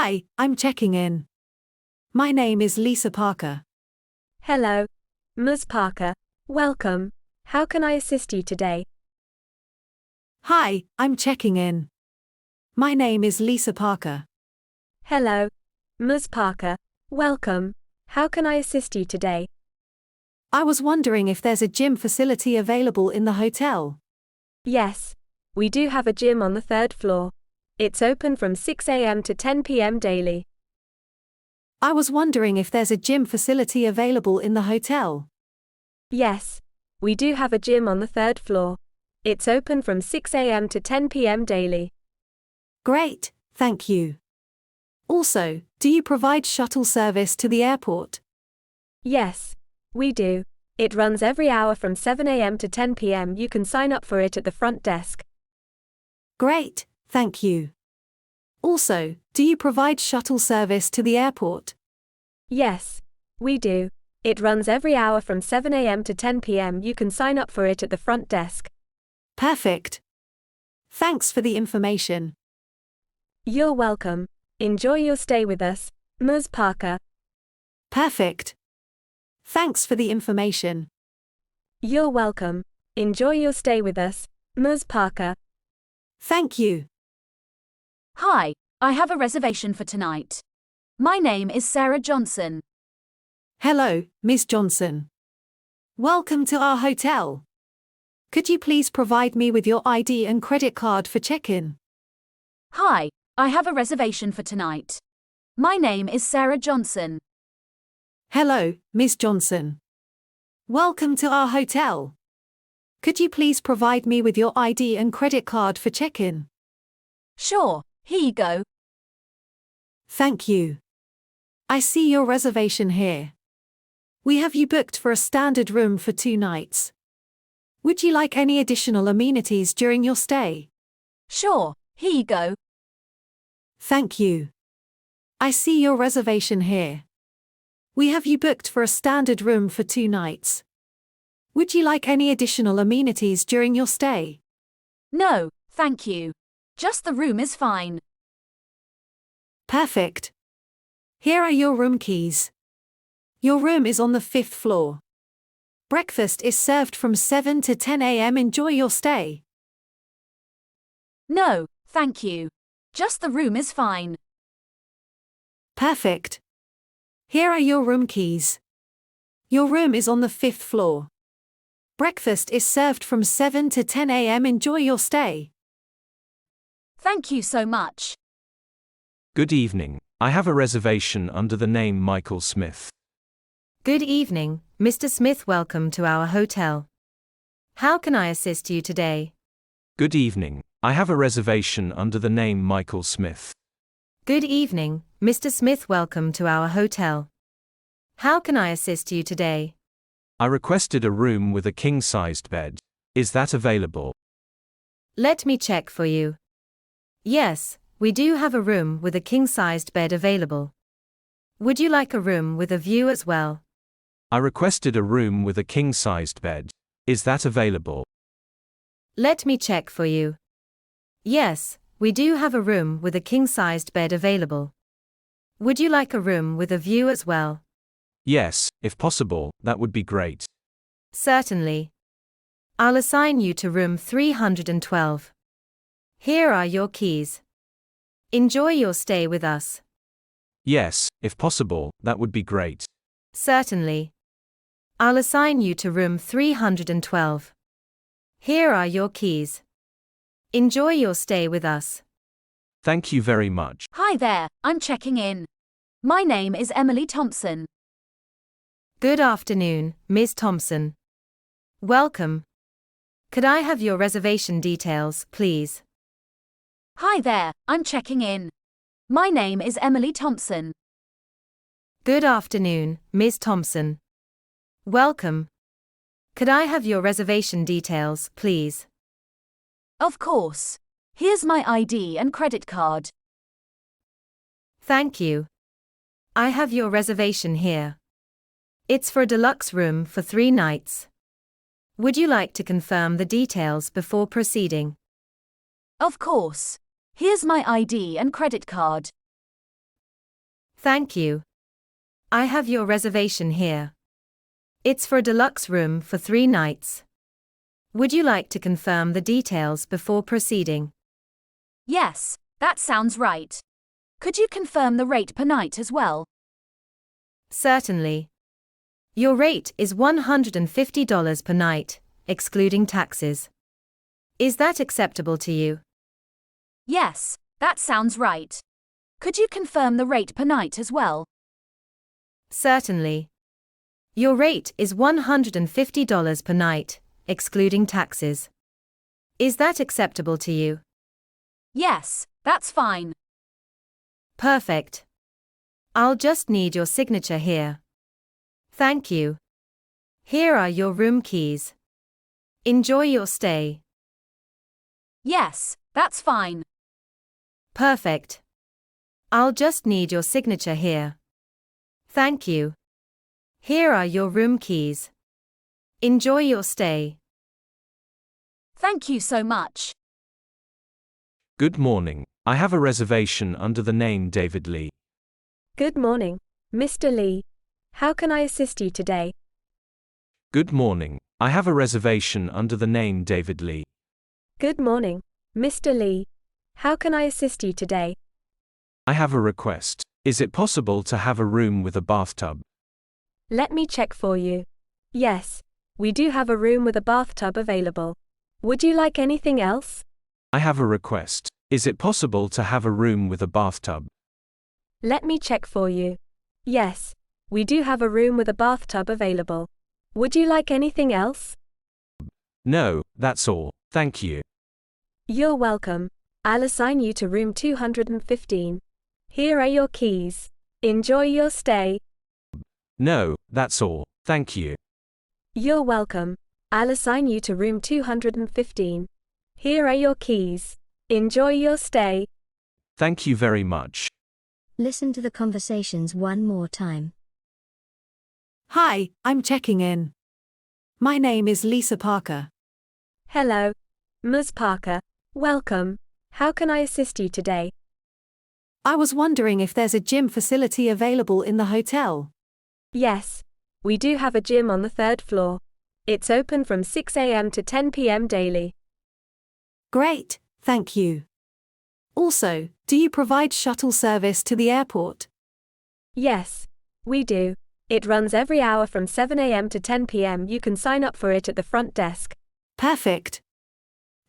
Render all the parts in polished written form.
Hi, I'm checking in. My name is Lisa Parker. Hello, Ms. Parker. Welcome. How can I assist you today? Hi, I'm checking in. My name is Lisa Parker. Hello, Ms. Parker. Welcome. How can I assist you today? I was wondering if there's a gym facility available in the hotel. Yes, we do have a gym on the third floor. It's open from 6 a.m. to 10 p.m. daily. I was wondering if there's a gym facility available in the hotel. Yes, we do have a gym on the third floor. It's open from 6 a.m. to 10 p.m. daily. Great, thank you. Also, do you provide shuttle service to the airport? Yes, we do. It runs every hour from 7 a.m. to 10 p.m. You can sign up for it at the front desk. Great, thank you. Also, do you provide shuttle service to the airport? Yes, we do. It runs every hour from 7 a.m. to 10 p.m. You can sign up for it at the front desk. Perfect. Thanks for the information. You're welcome. Enjoy your stay with us, Ms. Parker. Perfect. Thanks for the information. You're welcome. Enjoy your stay with us, Ms. Parker. Thank you. Hi, I have a reservation for tonight. My name is Sarah Johnson. Hello, Ms. Johnson. Welcome to our hotel. Could you please provide me with your ID and credit card for check-in? Hi, I have a reservation for tonight. My name is Sarah Johnson. Hello, Ms. Johnson. Welcome to our hotel. Could you please provide me with your ID and credit card for check-in? Sure, here you go. Thank you. I see your reservation here. We have you booked for a standard room for 2 nights. Would you like any additional amenities during your stay? Sure, here you go. Thank you. I see your reservation here. We have you booked for a standard room for 2 nights. Would you like any additional amenities during your stay? No, thank you. Just the room is fine. Perfect. Here are your room keys. Your room is on the 5th floor. Breakfast is served from 7 to 10 a.m. Enjoy your stay. No, thank you. Just the room is fine. Perfect. Here are your room keys. Your room is on the 5th floor. Breakfast is served from 7 to 10 a.m. Enjoy your stay. Thank you so much. Good evening. I have a reservation under the name Michael Smith. Good evening, Mr. Smith. Welcome to our hotel. How can I assist you today? Good evening. I have a reservation under the name Michael Smith. Good evening, Mr. Smith. Welcome to our hotel. How can I assist you today? I requested a room with a king-sized bed. Is that available? Let me check for you. Yes, we do have a room with a king-sized bed available. Would you like a room with a view as well? I requested a room with a king-sized bed. Is that available? Let me check for you. Yes, we do have a room with a king-sized bed available. Would you like a room with a view as well? Yes, if possible, that would be great. Certainly. I'll assign you to room 312. Here are your keys. Enjoy your stay with us. Yes, if possible, that would be great. Certainly. I'll assign you to room 312. Here are your keys. Enjoy your stay with us. Thank you very much. Hi there, I'm checking in. My name is Emily Thompson. Good afternoon, Ms. Thompson. Welcome. Could I have your reservation details, please? Hi there, I'm checking in. My name is Emily Thompson. Good afternoon, Ms. Thompson. Welcome. Could I have your reservation details, please? Of course. Here's my ID and credit card. Thank you. I have your reservation here. It's for a deluxe room for 3 nights. Would you like to confirm the details before proceeding? Of course. Here's my ID and credit card. Thank you. I have your reservation here. It's for a deluxe room for 3 nights. Would you like to confirm the details before proceeding? Yes, that sounds right. Could you confirm the rate per night as well? Certainly. Your rate is $150 per night, excluding taxes. Is that acceptable to you? Yes, that sounds right. Could you confirm the rate per night as well? Certainly. Your rate is $150 per night, excluding taxes. Is that acceptable to you? Yes, that's fine. Perfect. I'll just need your signature here. Thank you. Here are your room keys. Enjoy your stay. Yes, that's fine. Perfect. I'll just need your signature here. Thank you. Here are your room keys. Enjoy your stay. Thank you so much. Good morning. I have a reservation under the name David Lee. Good morning, Mr. Lee. How can I assist you today? Good morning. I have a reservation under the name David Lee. Good morning, Mr. Lee. How can I assist you today? I have a request. Is it possible to have a room with a bathtub? Let me check for you. Yes, we do have a room with a bathtub available. Would you like anything else? I have a request. Is it possible to have a room with a bathtub? Let me check for you. Yes, we do have a room with a bathtub available. Would you like anything else? No, that's all. Thank you. You're welcome. I'll assign you to room 215. Here are your keys. Enjoy your stay. No, that's all. Thank you. You're welcome. I'll assign you to room 215. Here are your keys. Enjoy your stay. Thank you very much. Listen to the conversations one more time. Hi, I'm checking in. My name is Lisa Parker. Hello, Ms. Parker. Welcome. How can I assist you today? I was wondering if there's a gym facility available in the hotel. Yes, we do have a gym on the 3rd floor. It's open from 6 a.m. to 10 p.m. daily. Great, thank you. Also, do you provide shuttle service to the airport? Yes, we do. It runs every hour from 7 a.m. to 10 p.m. You can sign up for it at the front desk. Perfect.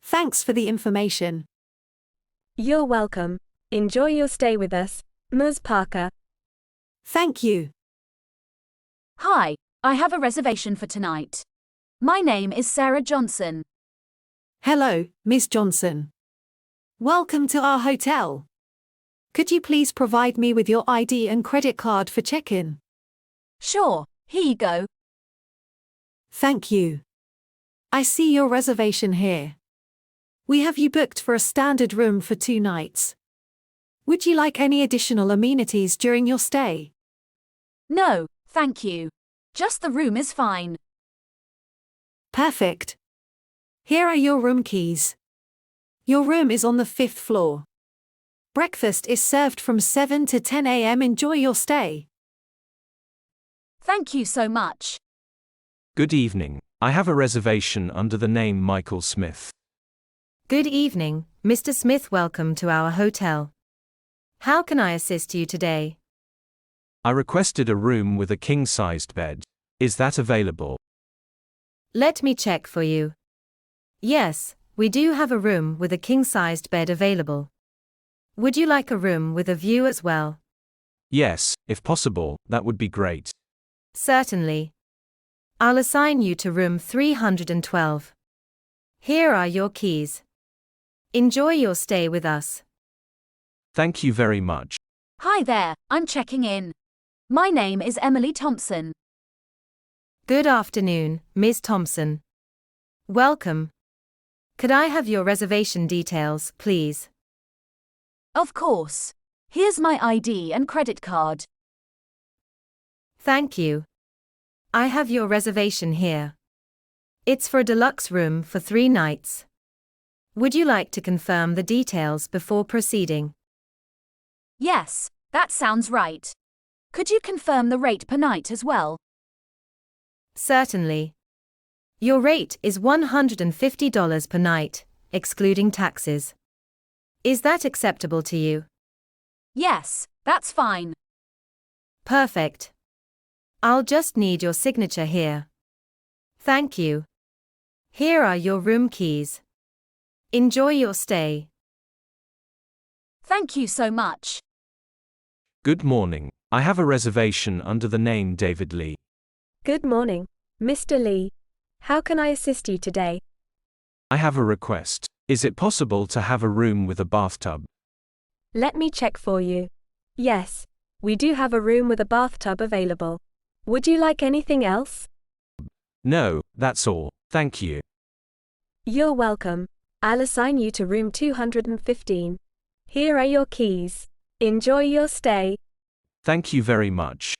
Thanks for the information. You're welcome. Enjoy your stay with us, Ms. Parker. Thank you. Hi, I have a reservation for tonight. My name is Sarah Johnson. Hello, Ms. Johnson. Welcome to our hotel. Could you please provide me with your ID and credit card for check-in? Sure, here you go. Thank you. I see your reservation here. We have you booked for a standard room for 2 nights. Would you like any additional amenities during your stay? No, thank you. Just the room is fine. Perfect. Here are your room keys. Your room is on the 5th floor. Breakfast is served from 7 to 10 a.m. Enjoy your stay. Thank you so much. Good evening. I have a reservation under the name Michael Smith. Good evening, Mr. Smith. Welcome to our hotel. How can I assist you today? I requested a room with a king-sized bed. Is that available? Let me check for you. Yes, we do have a room with a king-sized bed available. Would you like a room with a view as well? Yes, if possible, that would be great. Certainly. I'll assign you to room 312. Here are your keys. Enjoy your stay with us. Thank you very much. Hi there, I'm checking in. My name is Emily Thompson. Good afternoon, Ms. Thompson. Welcome. Could I have your reservation details, please? Of course. Here's my ID and credit card. Thank you. I have your reservation here. It's for a deluxe room for 3 nights. Would you like to confirm the details before proceeding? Yes, that sounds right. Could you confirm the rate per night as well? Certainly. Your rate is $150 per night, excluding taxes. Is that acceptable to you? Yes, that's fine. Perfect. I'll just need your signature here. Thank you. Here are your room keys. Enjoy your stay. Thank you so much. Good morning. I have a reservation under the name David Lee. Good morning, Mr. Lee. How can I assist you today? I have a request. Is it possible to have a room with a bathtub? Let me check for you. Yes, we do have a room with a bathtub available. Would you like anything else? No, that's all. Thank you. You're welcome. I'll assign you to room 215. Here are your keys. Enjoy your stay. Thank you very much.